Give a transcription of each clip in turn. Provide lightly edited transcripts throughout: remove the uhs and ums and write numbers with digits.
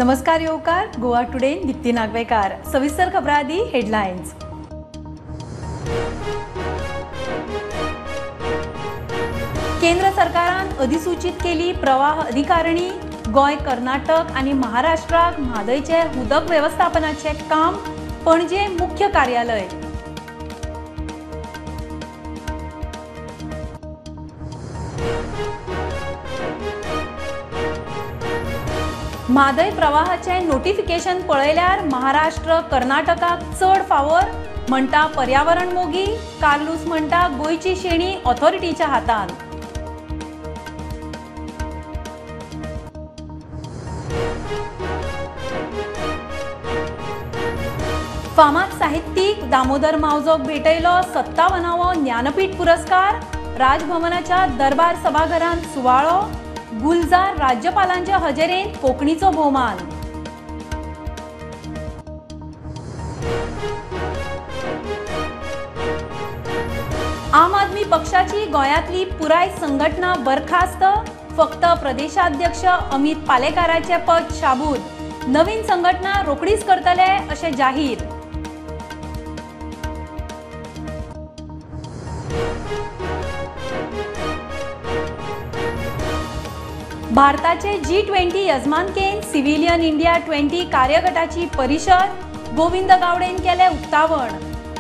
नमस्कार येवकार. गोवा टुडे दीप्ती नागवेकार. सविस्तर खबरां आदी हेडलायन्स. केंद्र सरकारान अधिसूचित केली प्रवाह अधिकारिणी. गोय, कर्नाटक आणि महाराष्ट्राक म्हादयचे उदक व्यवस्थापनाचे काम. पणजे मुख्य कार्यालय. म्हादय प्रवाहाचे नोटिफिकेशन पळयल्यार महाराष्ट्र कर्नाटकाक चड फावोर म्हणटा पर्यावरण मोगी. कार्लूस म्हणटा गोयची शेणी ऑथॉरिटीच्या हातान. फामाद साहित्यीक दामोदर मावजोक भेटयलो 57वो ज्ञानपीठ पुरस्कार. राजभवनाच्या दरबार सभाघरांत सुवाळो. गुलजार राज्यपालांच्या हजेरेंत कोंकणीचो भोवमान. आम आदमी पक्षाची गोंयांतली पुराय संघटना बरखास्त. फक्त प्रदेशाध्यक्ष अमित पालेकाराचे पद शाबूत. नवीन संघटना रोखडीच करतले अशें जाहीर. भारताचे G20 यजमानकेन सिव्हिलियन इंडिया 20 कार्यगटाची परिशद. गोविंद गावडेन केले उक्तावण.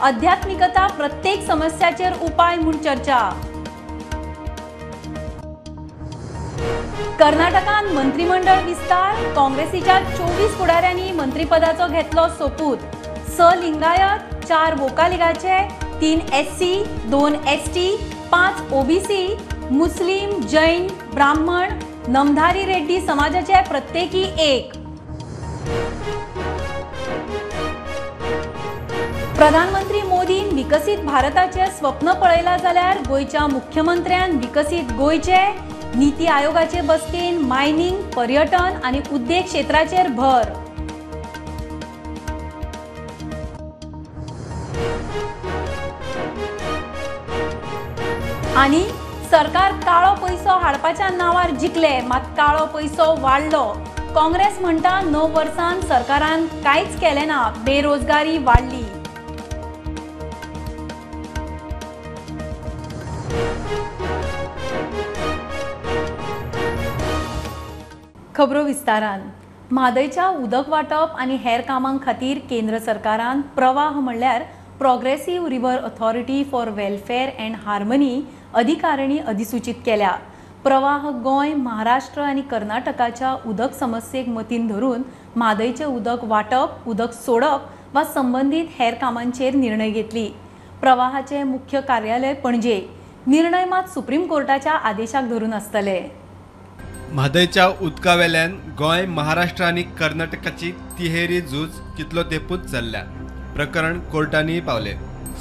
आध्यात्मिकता प्रत्येक समस्याचेर उपाय म्हूण चर्चा. कर्नाटकान मंत्रिमंडळ विस्तार. काँग्रेसीच्या 24 फुडाऱ्यांनी मंत्रिपदाचो घेतलो सोपूत. 6 लिंगायत, 4 वोकालिगाचे, 3 SC, 2 ST, 5 OBC, मुस्लिम, जैन, ब्राह्मण, नमधारी रेड्डी समाजाचे प्रत्येकी 1. प्रधानमंत्री मोदीन विकसित भारताचे स्वप्न पळयला जाल्यार गोयच्या मुख्यमंत्र्यान विकसित गोयचे. नीती आयोगाचे बसकेन मायनिंग, पर्यटन आणि उद्देग क्षेत्राचेर भर. आणि सरकार काळो पैसो हाडपाच्या नावार जिखले, मात काळो पैसो वाडलो. काँग्रेस म्हणटा 9 वर्सांत सरकारान कांयच केलें ना, बेरोजगारी वाडली. खबरो विस्तारान. म्हादयच्या उदक वाटप आणि हेर कामां खातीर केंद्र सरकारान प्रवाह म्हणल्यार progressive river authority for welfare and harmony अधिकारिणी अधिसूचित केल्या. प्रवाह गोंय, महाराष्ट्र आणि कर्नाटकाच्या उदक समस्येक मतीन धरून म्हादयचे उदक वाटप, उदक सोडप वा संबंधित हेर कामांचेर निर्णय घेतली. प्रवाहाचे मुख्य कार्यालय पणजे. निर्णय मात सुप्रीम कोर्टाच्या आदेशाक धरून आसतले. म्हादयच्या उदकावेल्यान गोंय, महाराष्ट्र आणि कर्नाटकाची तिहेरी झूज कितलो तेंपूच चल्ल्या. प्रकरण कोर्टांनी पावले.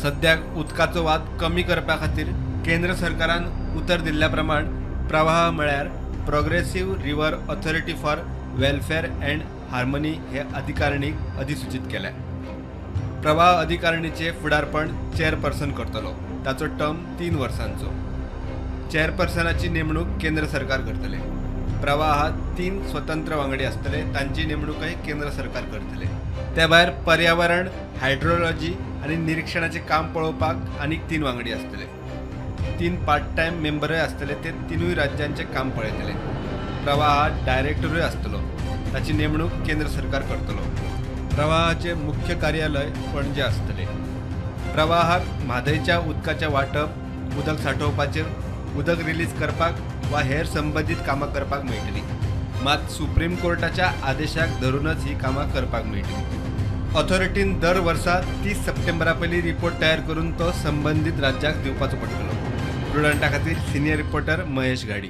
सद्याक उदकाचो वाद कमी करपा खातीर केंद्र सरकारान उतर दिल्ल्या प्रमाण प्रवाह म्हळ्यार progressive river authority for welfare and harmony हे अधिकारिणीक अधिसूचित केल्या. प्रवाह अधिकारिणीचे फुडारपण चेअरपर्सन करतलो. ताचो टर्म 3 वर्सांचो. चेअरपर्सनाची नेमणूक केंद्र सरकार करतले. प्रवाहात 3 स्वतंत्र वांगडी आसतले, तांची नेमणूकय केंद्र सरकार करतले. त्या भायर पर्यावरण, हायड्रोलॉजी आणि निरीक्षणाचे काम पळोवपाक आनीक 3 वांगडी आसतले. 3 पार्ट टायम मेंबरय आसतले. ते 3 राज्यांचे काम पळयतले. प्रवाहात डायरेक्टरूय आसतलो. ताची नेमणूक केंद्र सरकार करतलो. प्रवाहाचे मुख्य कार्यालय पणजे आसतले. प्रवाहाक म्हादयच्या उदकाचे वाटप, उदक साठोवपाचेर, उदक रिलीज करपाक वा हेर संबंधित कामां करपाक मेळटली. मात सुप्रीम कोर्टाच्या आदेशाक धरूनच ही कामां करपाक मेळटली. ऑथॉरिटीन दर वर्सा 30 सप्टेंबरा पयलीं रिपोर्ट तयार करून तो संबंधित राज्याक दिवपाचो पडटलो. प्रुडंटा खातीर सिनियर रिपोर्टर महेश गाडी.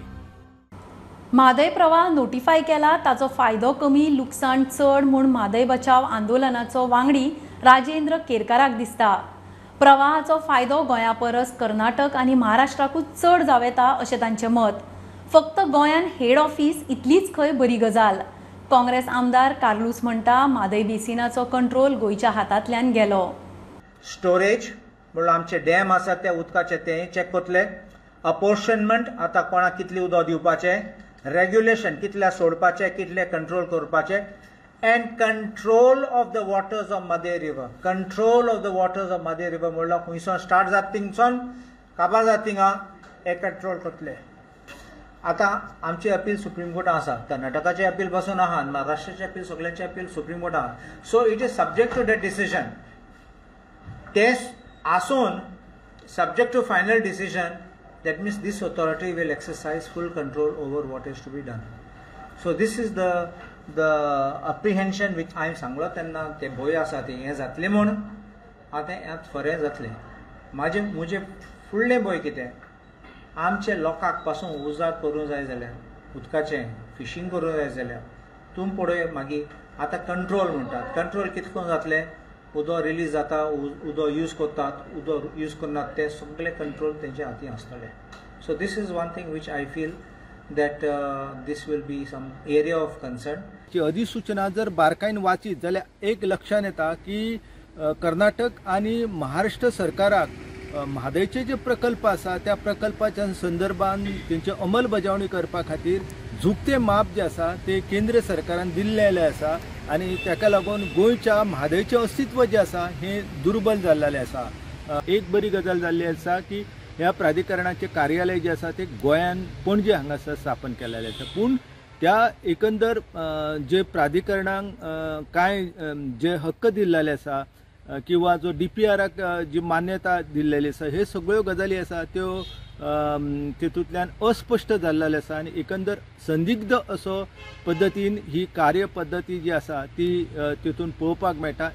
म्हादय प्रवाह नोटिफाय केला ताचो फायदो कमी, लुकसाण चड म्हूण म्हादय बचाव आंदोलनाचो वांगडी राजेंद्र केरकाराक दिसता. प्रवाहाचो फायदो गोंया परस कर्नाटक आणि महाराष्ट्राकूच चड जाव येता अशें तांचें मत. फक्त गोंयान हेड ऑफिस इतलीच खंय बरी गजाल. काँग्रेस आमदार कार्लूस म्हणटा म्हादय बेसिनाचो कंट्रोल गोंयच्या हातांतल्यान गेलो. स्टोरेज म्हणून आमचे डॅम आसात ते उदकाचे ते चेक करतले. अपोर्शनमेंट आता कोणाक कितली उदक दिवपाचें, रेग्युलेशन कितल्या सोडपाचें, कितले कंट्रोल करपाचें, and control of the waters of Madhe River. Control of the waters of Madhe River म्हणल्यार खंयसून स्टार्ट जाता थिंगसून काबार जाता थिंगा हे कंट्रोल करतले. आतां आमची अपील सुप्रीम कोर्टान आसा, कर्नाटकाचे अपील पासून आहा, महाराष्ट्राचे अपील, सगळ्यांचे अपील सुप्रीम कोर्टान आहा. So it is subject to that decision. ते आसून subject to final decision, that means this authority will exercise full control over what is to be done. So this is the apprehension which I am सांगलो तेन्ना ते भंय आसा ते हें जातलें म्हूण आतां हें खरें जातलें. म्हजें फुडलें भंय कितें, आमच्या लोकांक पासून उजार करूं जाय जाल्यार उदकाचें फिशींग करूं जाय जाल्यार तूं पळय मागीर आतां कंट्रोल म्हणटात. कंट्रोल कितें करून जातलें, उदक रिलीज जाता, उदक यूज करतात, उदक यूज करनात, ते सगळे कंट्रोल तेंच्या हाती आसतले. So this is one thing which I feel that this will be some area of concern. ची अधिसूचना जर बारकायेन वाचीत जाल्यार एक लक्षात येता की कर्नाटक आणि महाराष्ट्र सरकाराक म्हादयचे जे प्रकल्प आसा त्या प्रकल्पाच्या संदर्भात तेंची अंमलबजावणी करपा खातीर झुकते माप जे आसा ते केंद्र सरकारान दिल्लेले आसा आणि ताका लागून गोंयच्या म्हादयचें अस्तित्व जे आसा हे दुर्बल जाल्लेलें आसा. एक बरी गजाल जाल्ली आसा की ह्या प्राधिकरणाचे कार्यालय जे आसा ते गोंयान पणजे हांगासर स्थापन केलेलें आसा. पूण त्या एकंदर जे प्राधिकरणाक कांय जे हक्क दिल्लेले आसा किंवा जो DPRक जी मान्यता दिल्लेली आसा, हे सगळ्यो गजाली आसा त्यो तेतूंतल्यान अस्पश्ट जाल्लेले आसा आणि एकंदर संदिग्ध असो पद्दतीन ही कार्यपद्दती जी आसा ती तेतून पळोवपाक मेळटा.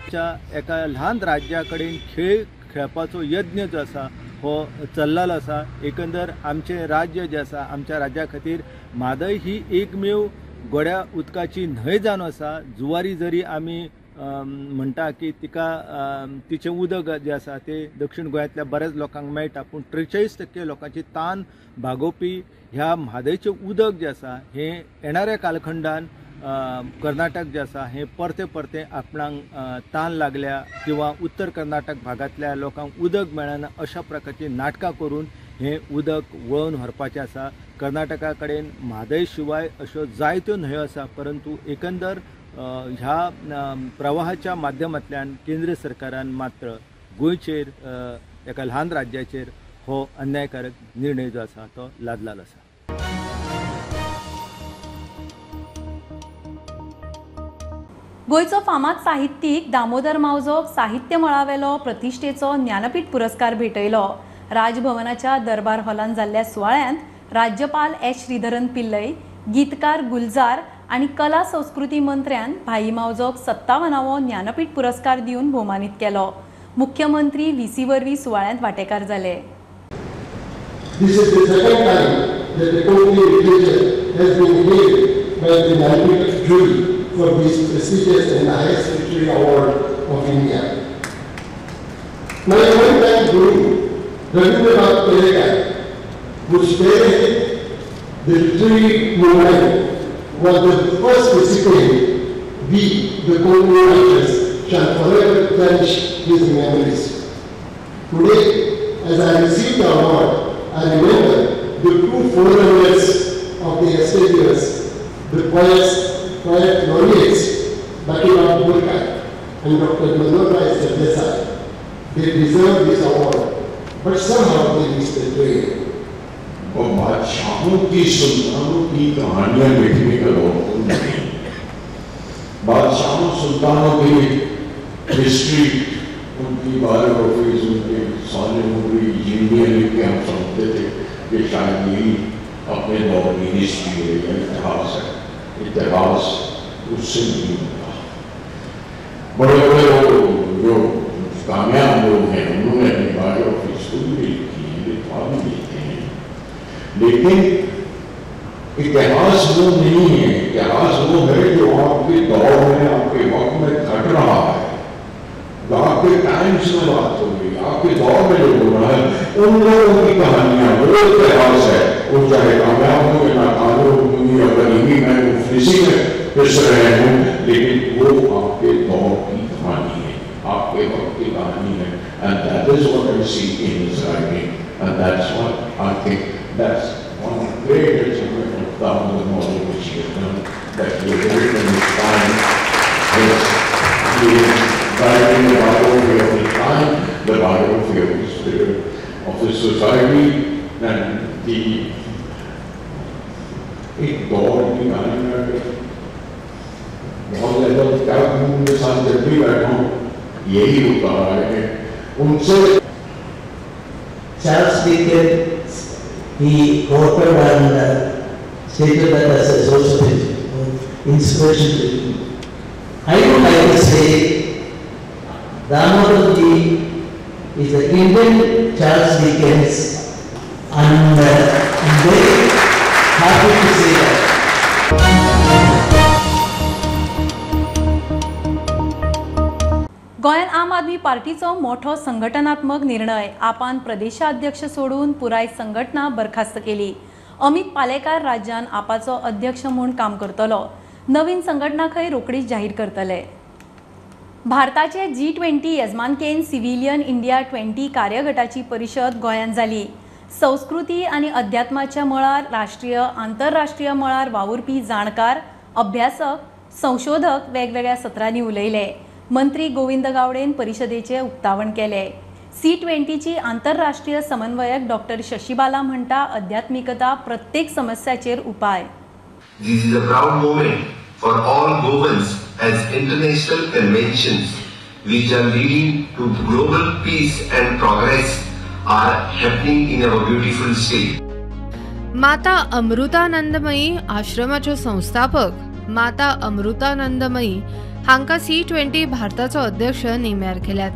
एका ल्हान राज्या कडेन खेळ खेळपाचो यज्ञ जो आसा हो चल्लेलो आसा. एकंदर आमचे राज्य जे आसा, आमच्या राज्या खातीर म्हादय ही एकमेव गोड्या उदकाची न्हंय जावन आसा. जुवारी जरी आमी म्हणटा की तिचे उदक जे आसा ते दक्षिण गोंयांतल्या बऱ्याच लोकांक मेळटा, पूण 43% लोकांची तान भागोवपी ह्या म्हादयचें उदक जे आसा हे येणाऱ्या कालखंडान कर्नाटक जे आसा हे परते परते आपणाक तान लागल्या किंवा उत्तर कर्नाटक भागांतल्या लोकांक उदक मेळना अशा प्रकारची नाटकां करून हे उदक वळोवन व्हरपाचें आसा. कर्नाटका कडेन म्हादय शिवाय अश्यो जायत्यो न्हंयो आसा, परंतु एकंदर ह्या प्रवाहाच्या माध्यमांतल्यान केंद्र सरकारान मात्र गोंयचेर एका ल्हान राज्याचेर हो अन्यायकारक निर्णय जो आसा तो लादलेलो आसा. गोंयचो फामाद साहित्यीक दामोदर मावजोक साहित्य मळावेलो प्रतिश्ठेचो ज्ञानपीठ पुरस्कार भेटयलो. राजभवनाच्या दरबार हॉलांत जाल्ल्या सुवाळ्यांत राज्यपाल श्रीधरन पिल्लय, गीतकार गुलजार आणि कला संस्कृती मंत्र्यान भाई मावजोक 57वो ज्ञानपीठ पुरस्कार दिवन भोवमानीत केलो. मुख्यमंत्री VC वरवीं सुवाळ्यांत वांटेकार जाले. This is the second time that the Konkani literature has been hailed by the Jnanpith jury for this prestigious and highest literary award of India. My one-time guru, Rabindranath Tagore, who spearheaded the literary movement, was the first recipient. We, the Konkani writers, shall forever cherish his memories. Today, as I received the award, I remember the two forerunners of the yesteryears, the poet laureates, Bhaktivinoda Purkar and Dr. Manohar Desai. They deserve this award, but somehow they missed the train. और बादशाहों की सुल्तानों की कहानियां लिखने का लोग नहीं, बादशाहों सुल्तानों की हिस्ट्री, उनकी बायोग्राफीज, उनके साले उम्री जिंदगी लिख के हम समझते थे कि शायद यही अपने दौर की हिस्ट्री है या इतिहास है. इतिहास उससे नहीं होता. बड़े बड़े लोग जो कामयाब लोग हैं उन्होंने अपनी बायोग्राफीज खुद भी लिखी है, लिखवा भी लिखते हैं, लेकिन इतिहास वो नहीं है. इतिहास वो है जो आपके दौर में, आपके वक्त में घट रहा है, जो आपके टाइम्स में बात हो रही है, आपके दौर में जो हो रहा है, उन लोगों की कहानियां, वो इतिहास है. वो चाहे कामयाब हो या नाकाम हो, दुनिया गरीबी में मुफलिसी में पिस रहे हों, लेकिन वो आपके दौर की कहानी है, आपके वक्त की कहानी है. And that is what I see in his writing, and that's what I think that's one of the great achievements of Damodar Mauzo which he has done, that he has written in his time has been driving the biography of the time, the biography of the spirit of the society, and एक दौर की कहानी में बहुत ज्यादा क्या उनके साथ जब भी बैठा हूँ यही होता रहा है उनसे Charles Dickens, he quoted and stated that as a source of inspiration to him. I would like to say Damodar ji is the Indian Charles Dickens, and I'm very happy to say that. गोंयात आम आदमी पार्टीचो मोठो संघटनात्मक निर्णय आपान प्रदेशाध्यक्ष सोडून पुराय संघटना बरखास्त केली. अमित पालेकार राज्यान आपाचो अध्यक्ष म्हूण काम करतलो. नवीन संघटना खंय रोखडीच जाहीर करतले. भारताचे G20 येजमानकेन सिव्हिलियन इंडिया 20 कार्यगटाची परिशद गोंयांत जाली. संस्कृती आनी अध्यात्माच्या मळार राष्ट्रीय आंतरराष्ट्रीय मळार वावुरपी जाणकार, अभ्यासक, संशोधक वेगवेगळ्या सत्रांनी उलयले. मंत्री गोविंद गावडेन परिशदेचे उक्तावण केले. C20ची आंतरराष्ट्रीय समन्वयक डॉक्टर शशिबाला म्हणटा आध्यात्मिकता प्रत्येक समस्याचेर उपाय. This is a proud moment for all Goans as international conventions which are leading to global peace and progress are happening in our beautiful state. Mata Amritanandamayi आश्रमाचे संस्थापक माता अमृतानंदमयी हांका C20 भारताचो अध्यक्ष नेम्यार केल्यात.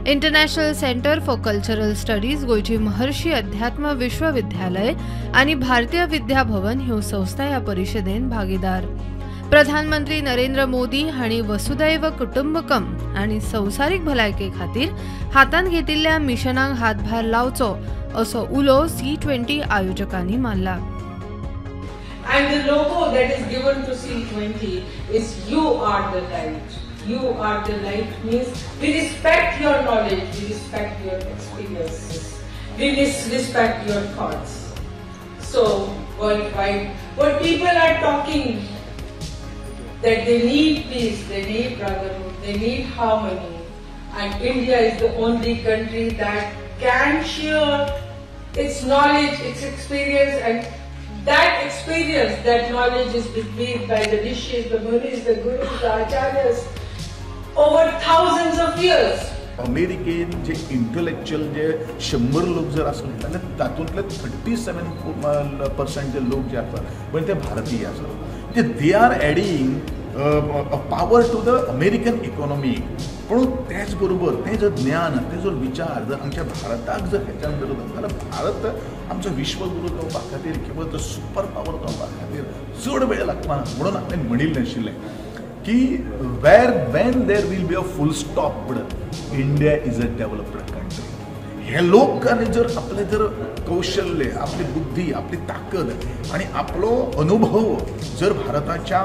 International centre for cultural studies गोयची महर्षी अध्यात्म विश्वविद्यालय आणि भारतीय विद्या भवन ह्यो संस्था ह्या परिशदेन भागीदार. प्रधानमंत्री नरेंद्र मोदी हांणी वसुदैव कुटुंबकम आणि संवसारीक भलायके खातीर हातान घेतिल्ल्या मिशनाक हातभार लावचो असो उलो C20 आयोजकांनी मारला. And the logo that is given to C20 is "You are the light." You are the light means we respect your knowledge, we respect your experiences, we respect your thoughts. So, what people are talking that they need peace, they need brotherhood, they need harmony, and India is the only country that can share its knowledge, its experience, and that experience, that knowledge is bequeathed by the rishis, the munis, the gurus, the acharyas over thousands of years. अमेरिकेन जे intellectual जे 100 लोक जर असले जाल्यार तातूंतले 37% जे लोक जे आसात पण ते भारतीय आसात. They are adding a power to the American economy. पण त्याच बरोबर ते जर ज्ञान ते जर विचार जर आमच्या भारताक जर ह्याच्यान धरत जाल्यार भारत आमचो विश्वगुरू जावपा खातीर किंवा तो सुपर पावर जावपा खातीर चड वेळ लागना. म्हणून हांवें म्हणिल्लें आशिल्लें की when there will be a full stop India is a developed country. हे लोकांनी जर आपले जर कौशल्य, आपली बुद्धी, आपली ताकद आणि आपलो अनुभव जर भारताच्या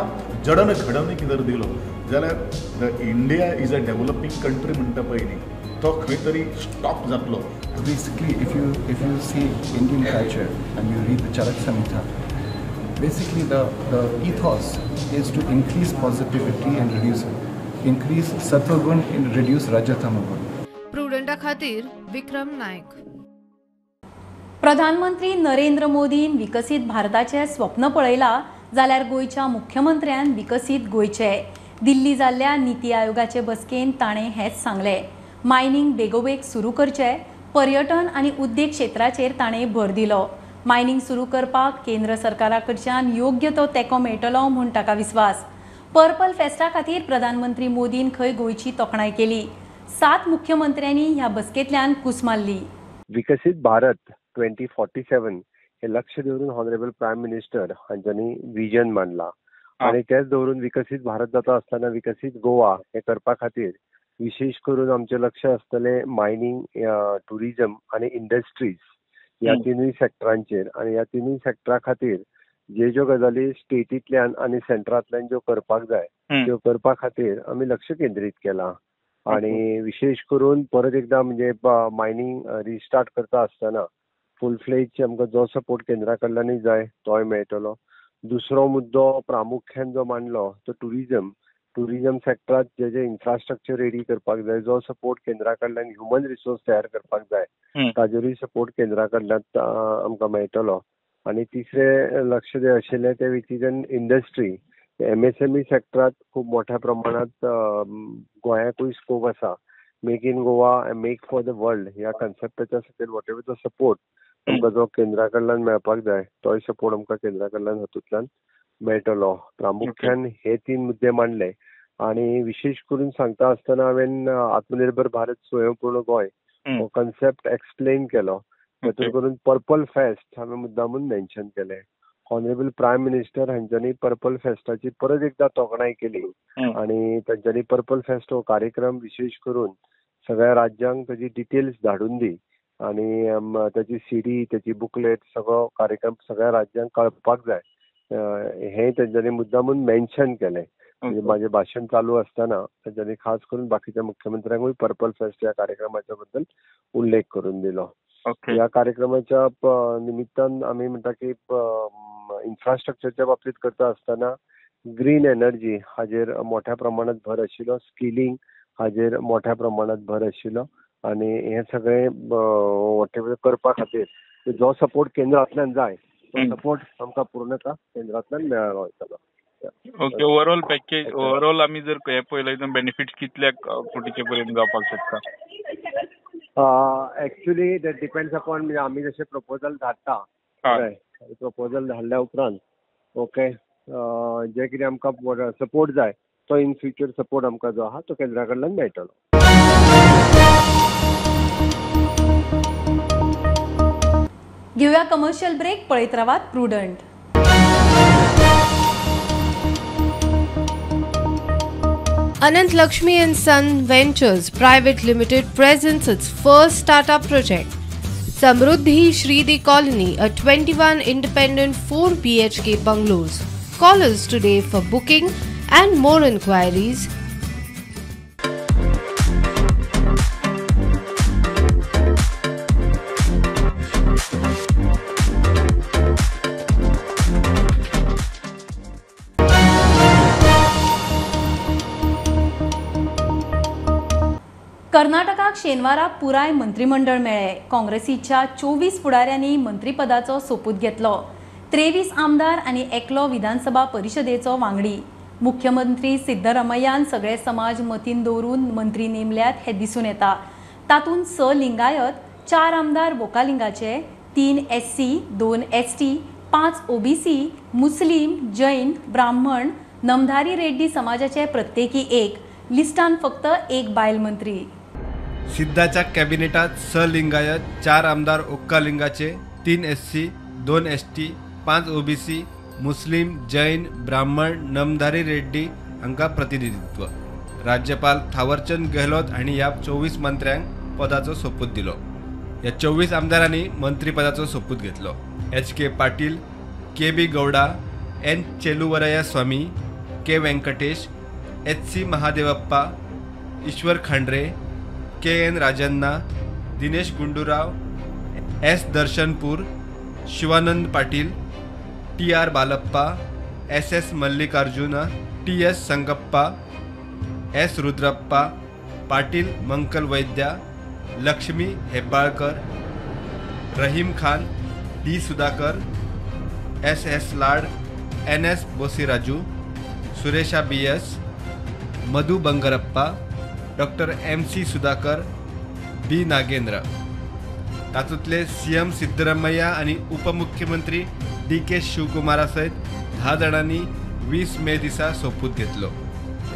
जडण घडणुकीक जर दिलो जाल्यार the India is a developing country म्हणटा पळय न्ही तो खंय तरी स्टॉप जातलो. Basically, if you see Indian culture and you read the Charak Samhita, basically the ethos is to increase positivity and increase sattva gun and reduce rajatama gun. प्रुडंटा खातीर विक्रम नायक. प्रधानमंत्री नरेंद्र मोदीन विकसित भारताचे स्वप्न पळयला जाल्यार गोयच्या मुख्यमंत्र्यान विकसित गोयचे. दिल्ली जाल्ल्या नीती आयोगाचे बसकेन ताणें हेच सांगलें. मायनिंग बेगोबेग सुरू करचे. पर्यटन आनी उद्देग क्षेत्राचेर ताणें भर दिलो. मायनिंग सुरू करपाक केंद्र सरकारा कडच्यान योग्य तो तेंको मेळटलो म्हूण ताका विस्वास. पर्पल फेस्टा खातीर प्रधानमंत्री मोदीन खंय गोयची तोखणाय केली. 7 मुख्यमंत्र्यांनी ह्या बसकेंतल्यान कूस मारली. विकसित भारत 2047 हे लक्ष दवरून हॉनरेबल प्रायम मिनिस्टर हांच्यांनी विजन मांडला आणि तेच दवरून विकसित भारत जाता आसतना विकसित गोवा हे करपा खातीर विशेष करून आमचे लक्ष आसतले मायनिंग, टुरिजम आणि इंडस्ट्रीज ह्या तिनूय सेक्टरांचेर. आणि ह्या तिनूय सेक्टरा खातीर ज्यो गजाली स्टेटींतल्यान आनी सेंटरांतल्यान ज्यो करपाक जाय त्यो करपा खातीर आमी लक्ष केंद्रीत केलां. आणि विशेष करून परत एकदा म्हणजे मायनिंग रिस्टार्ट करता आसतना फुल फ्लेज आमकां जो सपोर्ट केंद्रा कडल्यानूय जाय तोय मेळटलो. दुसरो मुद्दो प्रामुख्यान जो मांडलो तो टुरिजम. टुरिझम सेक्टरात जे इन्फ्रास्ट्रक्चर रेडी करपाक जाय, जो सपोर्ट केंद्रा कडल्यान ह्युमन रिसोर्स तयार करपाक जाय, ताजेरूय सपोर्ट केंद्रा कडल्यान आमकां मेळटलो. आनी तिसरे लक्ष जे आशिल्ले ते विच इंडस्ट्री, MSME सेक्टरात खूब मोठ्या प्रमाणात गोंयाकूय स्कोप आसा. Make in Goa, make for the world ह्या कन्सेप्टाच्या खातीर वॉट एवर द सपोर्ट आमकां जो केंद्रा कडल्यान मेळपाक जाय तोय सपोर्ट आमकां केंद्रा कडल्यान हातूंतल्यान मेळटलो. प्रामुख्यान हे 3 मुद्दे मांडले. आनी विशेष करून सांगता आसतना हांवें आत्मनिर्भर भारत स्वयंपूर्ण गोंय हो कन्सेप्ट एक्सप्लेन केलो. तातूंत करून पर्पल फेस्ट हांवें मुद्दामून मेन्शन केलें. ऑनरेबल प्रायम मिनिस्टर हांच्यांनी पर्पल फेस्टाची परत एकदा तोखणाय केली आनी तांच्यांनी पर्पल फेस्ट हो कार्यक्रम विशेष करून सगळ्या राज्यांक ताची डिटेल्स धाडून दी आनी ताची CD, ताची बुकलेट सगळो कार्यक्रम सगळ्या राज्यांक कळपाक जाय हें तांच्यांनी मुद्दामून मेन्शन केलें. म्हणजे माझे भाशण चालू असताना तांच्यांनी खास करून बाकीच्या मुख्यमंत्र्यांकूय पर्पल फेस्ट ह्या कार्यक्रमाच्या बद्दल उल्लेख करून दिलो. ह्या कार्यक्रमाच्या निमित्तान आमी म्हणटा की इन्फ्रास्ट्रक्चरच्या बाबतींत करता आसतना ग्रीन एनर्जी हाजेर मोठ्या प्रमाणात भर आशिल्लो, स्किलिंग हाजेर मोठ्या प्रमाणात भर आशिल्लो आनी हे सगळें वॉटेवर करपा खातीर जो सपोर्ट केंद्रांतल्यान जाय तो सपोर्ट आमकां पूर्णता केंद्रांतल्यान मेळ्ळो वयतलो. ओके, ओवरऑल पॅकेज ओवरऑल आमी जर हे पळयलें जाल्यार बेनिफिट्स कितल्याक कोटीचे पर्यंत जावपाक शकता? एक्चुअली दॅट डिपेंड्स अपॉन म्हणजे आमी जशें प्रपोजल धाडटा प्रपोजल धाडल्या उपरांत ओके जे कितें आमकां सपोर्ट जाय तो इन फ्युचर सपोर्ट आमकां जो आहा तो केंद्रा कडल्यान मेळटलो. घेऊया कमर्शियल ब्रेक, पळयत रावात prudent. Anant Lakshmi and Son Ventures Private Limited presents its first startup project, Samruddhi Shridi Colony, a 21 independent 4 BHK bungalows. Call us today for booking and more inquiries. कर्नाटकाक शेनवाराक पुराय मंत्रिमंडळ मेळ्ळे. काँग्रेसीच्या 24 फुडाऱ्यांनी मंत्रीपदाचो सोपूत घेतलो. 23 आमदार आनी एकलो विधानसभा परिशदेचो वांगडी. मुख्यमंत्री सिद्धरामय्यान सगळे समाज मतीन दवरून मंत्री नेमल्यात हे दिसून येता. तातूंत 6 लिंगायत, 4 आमदार वोकालिंगाचे, 3 SC, 2 ST, 5 OBC, मुस्लीम, जैन, ब्राह्मण, नमधारी रेड्डी समाजाचे प्रत्येकी 1. लिस्टान फक्त 1 बायल मंत्री. सिद्धाच्या कॅबिनेटात 6 लिंगायत, 4 आमदार ओक्कालिंगाचे, 3 SC, 2 ST, 5 OBC, मुस्लिम, जैन, ब्राह्मण, नमधारी रेड्डी हांकां प्रतिनिधित्व. राज्यपाल थावरचंद गेहलोत हांणी ह्या 24 मंत्र्यांक पदाचो सोपूत दिलो. ह्या 24 आमदारांनी मंत्रीपदाचो सोपूत घेतलो. HK Patil, KB Gowda, N चेलुवराया स्वामी, K व्यंकटेश, HC महादेवप्पा, ईश्वर खांड्रे, KN Rajanna, Dinesh Gundurao, S दर्शनपूर, Shivanand Patil, TR बालप्पा, SS Mallikarjuna, TS Sangappa, S Rudrappa, Patil Mankal वैद्या, लक्ष्मी हेब्बाळकर, रहीम खान, D सुधाकर, SS लाड, NS Boseraju, Suresha BS, Madhu Bangarappa, doctor MC Sudhakar, B Nagendra. तातूंतले CM सिद्धरामय्या आणि उपमुख्यमंत्री DK शिवकुमारा सयत 10 जाणांनी 20 मे दिसा सोपूत घेतलो.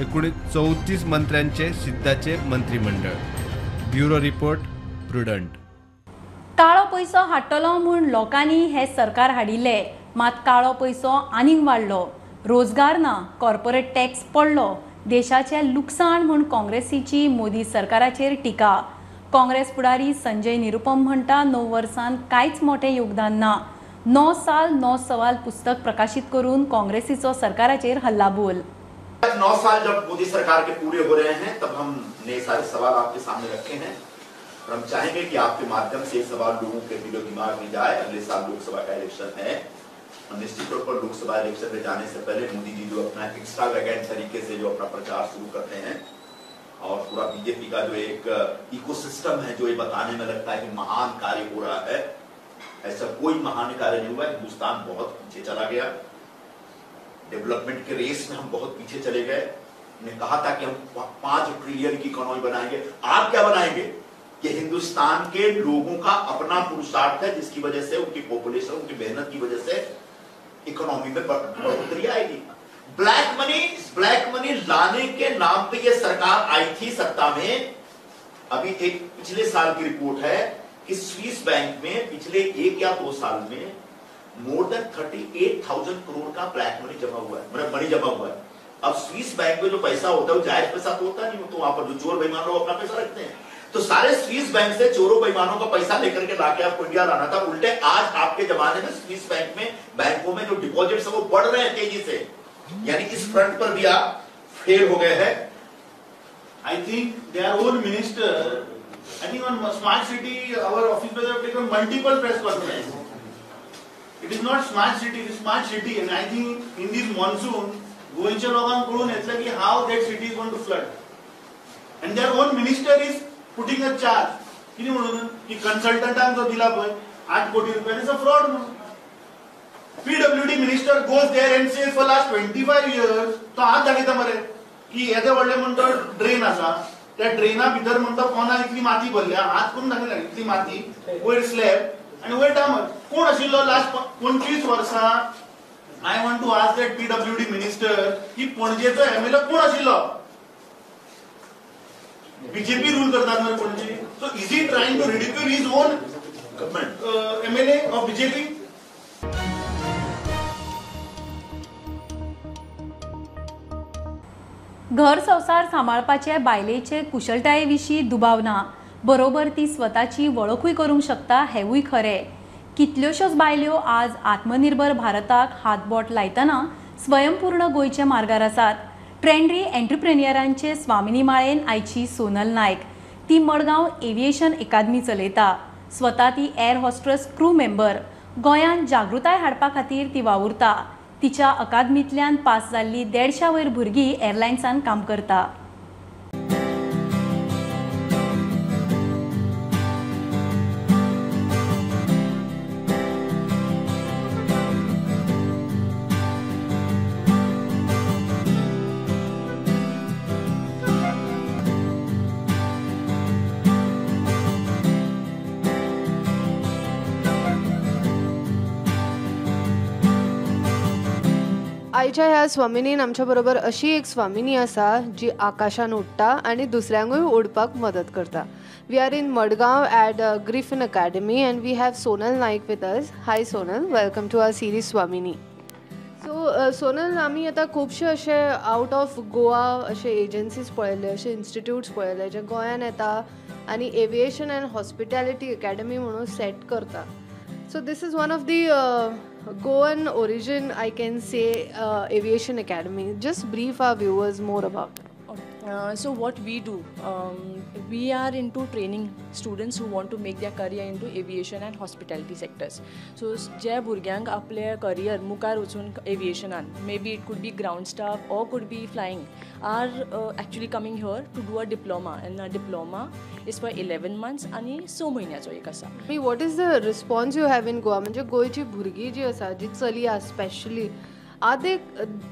एकूण 34 मंत्र्यांचे सिद्धाचे मंत्रिमंडळ. Bureau report, prudent. काळो पयसो हाडटलो म्हूण लोकांनी हे सरकार हाडिल्ले, मात काळो पयसो आनीक वाडलो. रोजगार ना, कॉर्पोरेट टॅक्स पडलो, देशाचें लुकसाण म्हूण काँग्रेसीची मोदी सरकाराचेर टिका. काँग्रेस फुडारी संजय निरुपम म्हणटा 9 वर्सांत कांयच मोठें योगदान ना. 9 साल 9 सवाल पुस्तक प्रकाशित करून काँग्रेसीचो सरकाराचेर हल्लाबोल. 9 साल जब मोदी सरकार के पूरे हो रहे हैं तब हमने सारे सवाल आपके सामने रखे हैं और हम चाहेंगे कि आपके माध्यम से ये सवाल लोगों के दिलो दिमाग में जाए. अगले साल लोकसभा का इलेक्शन है, निश्चित तौर पर लोकसभा इलेक्शन में जाने से पहले मोदी जी जो अपना एक्स्ट्रा वैगेंट तरीके से जो अपना प्रचार शुरू करते हैं और पूरा बीजेपी का जो एक इकोसिस्टम है जो ये बताने में लगता है कि महान कार्य हो रहा है, ऐसा कोई महान कार्य नहीं हुआ। हिंदुस्तान बहुत पीछे चला गया, डेवलपमेंट के रेस में हम बहुत पीछे चले गए। ने कहा था कि हम 5 ट्रिलियन की इकोनॉमी बनाएंगे, आप क्या बनाएंगे? ये हिंदुस्तान के लोगों का अपना पुरुषार्थ है जिसकी वजह से उनकी पॉपुलेशन, उनकी मेहनत की वजह से इकोनॉमी में बढ़ोतरी आएगी। ब्लैक मनी लाने के नाम पे ये सरकार आई थी सत्ता में। अभी एक पिछले साल की रिपोर्ट है कि स्विस बैंक में पिछले 1 या 2 साल में मोर देन 38,000 करोड़ का ब्लैक मनी जमा हुआ है, मतलब मनी जमा हुआ है। अब स्विस बैंक में जो पैसा होता है वो जायज पैसा तो होता नहीं, तो वहां पर जो चोर बेईमान लोग अपना पैसा रखते हैं, तो सारे स्विस बैंक से चोरों बेईमानों का पैसा लेकर के लाके आपको इंडिया लाना था। उल्टे आज आपके जमाने में स्विस बैंक में, बैंकों में जो डिपॉजिट्स है वो बढ़ रहे हैं तेजी से, यानी इस फ्रंट पर भी आप फेल हो गए हैं। I think their own minister, I think on smart city, our officers have taken multiple press conferences. It is not smart city, it is smart city, and I think in this monsoon, गोयच्या लोकांकडून येतलं की how that city is going to flood, and their own minister is putting a charge. किती म्हणून की कन्सल्टंटांक दिला पळय 8 कोटी रुपयांचा fraud म्हणून. PWD minister goes there and says for last 25 years तो आज दाखयता मरे की येदे व्हडले म्हणतो ड्रेन आसा, त्या ड्रेना भितर म्हणतो कोणा इतली माती भरल्या, आज कोण दाखयला इतली माती, वयर स्लॅब आणि वयर डामर. कोण आशिल्लो लास्ट 25 वर्सां? I want to ask that PWD minister की पणजेचो MLA कोण आशिल्लो? बीजेपी रूल करतात मरे पणजे. So is he trying to ridicule his own government, MLA of BJP? घर संसार सांबाळपाचे बायलेचे कुशळटाये विशीं दुबावना, बरोबर ती स्वताची वळखूय करूंक शकता हेवूय खरें. कितल्योश्योच बायल्यो आज आत्मनिर्भर भारताक हातबोट लायतना स्वयंपूर्ण गोंयचे मार्गार आसात. ट्रेंडी एंटरप्रेन्युअरांचे स्वामिनी माळेन आयची सोनल नायक. ती मडगांव एव्हिएशन अकादमी चलयता. स्वता ती एअर हॉस्टेस क्रू मेंबर. गोंयांत जागृताय हाडपा खातीर ती वावुरता. तिच्या अकादमींतल्यान पास जाल्लीं 150 वयर भुरगीं एअरलायन्सान काम करता. आयच्या ह्या स्वामिनीन आमच्या बरोबर अशी एक स्वामिनी आसा जी आकाशान उडटा आनी दुसऱ्यांकूय उडपाक मदत करता. We are in Madgaon at Griffin Academy and we have Sonal Naik with us. Hi Sonal, welcome to our series Swamini. So Sonal, आमी आतां खुबशे अशे आउट ऑफ गोवा अशे एजन्सीज पळयले, अशे इन्स्टिट्यूट्स पळयले जे गोंयान येता आनी एविएशन अँड हॉस्पिटॅलिटी अकॅडमी म्हणून सेट करता. So this is one of the Goan origin, I can say, aviation academy. Just brief our viewers more about it. So what we do, we are into training students who want to make their career into aviation and hospitality sectors. So जे भुरग्यांक आपले career मुखार वचून aviationan, maybe it could be ground staff or could be flying, are actually coming here to do a diploma, and a diploma is for 11 months आणि 6 महिन्याचो एक आसा. What is the response you have in Goa? म्हणजे गोयची भुरगीं जी आसा, जी चलयां especially,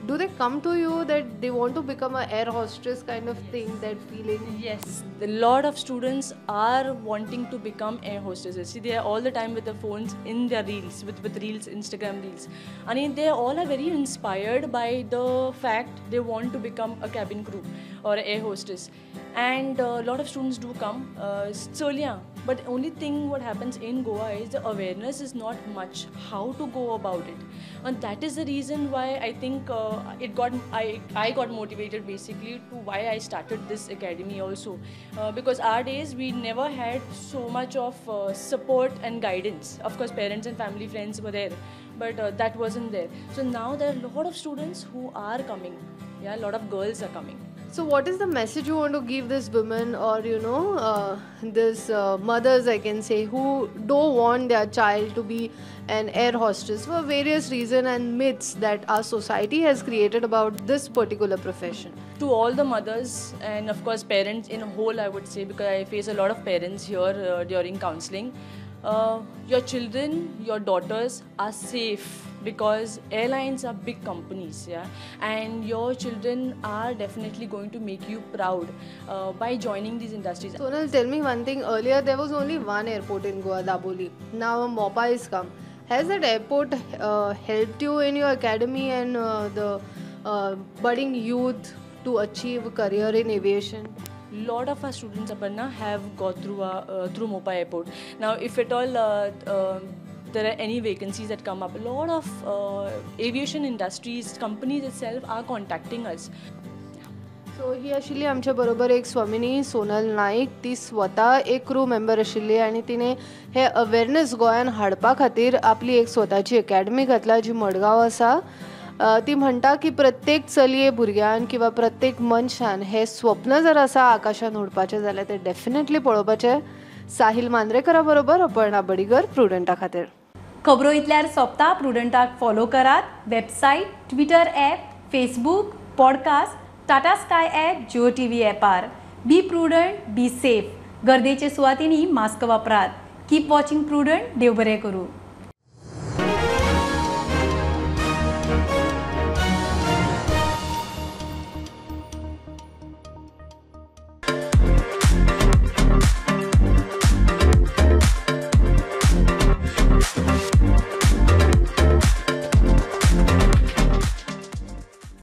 do they come to you that they want to become a air hostess kind of thing, that feeling? Yes, a lot of students are wanting to become air hostesses. See, they are all the time with their phones in their reels, with reels, Instagram reels. And they all are very inspired by the fact they want to become a cabin crew or air hostess. And a lot of students do come. But only thing what happens in Goa is the awareness is not much how to go about it. And that is the reason why I think I got motivated basically to why I started this academy also. Because our days we never had so much of support and guidance. Of course parents and family friends were there, but that wasn't there. So now there are a lot of students who are coming. Yeah, a lot of girls are coming. So what is the message you want to give this women, or this mothers, I can say, who don't want their child to be an air hostess for various reasons and myths that our society has created about this particular profession? To all the mothers and of course parents in whole, I would say, because I face a lot of parents here during counseling, your children, your daughters are safe because airlines are big companies, yeah, and your children are definitely going to make you proud by joining these industries. Sonal, tell me one thing. Earlier there was only one airport in Goa, Daboli. Now MOPA has come. Has that airport helped you in your academy and the budding youth to achieve a career in aviation? Lot of our students Aparna have got through MOPA airport. Now if at all there are any vacancies that come up, a lot of aviation industries, companies itself are contacting us. So ही आशिल्ली आमच्या बरोबर एक स्वामिनी सोनल नाईक. ती स्वता एक crew member आशिल्ली आनी तिने हे अवेरनेस गोंयान हाडपा खातीर आपली एक स्वताची अकॅडमी घातला जी मडगांव आसा. ती म्हणटा की प्रत्येक चलये भुरग्यान किंवा प्रत्येक मनशान हे स्वप्न जर आसा आकाशान उडपाचें जाल्यार ते डेफिनेटली पळोवपाचें. साहिल मांद्रेकरा बरोबर अपर्णा बडिगर, प्रुडंटा खातीर. खबरो इतल्यार सोंपता. प्रुडंटाक फॉलो करात. Website, Twitter app, Facebook, podcast, Tata Sky app, Jio TV ॲपार. Be prudent, be safe. गर्देचे सुवातींनी मास्क वापरात. Keep watching prudent. देव बरें करूं.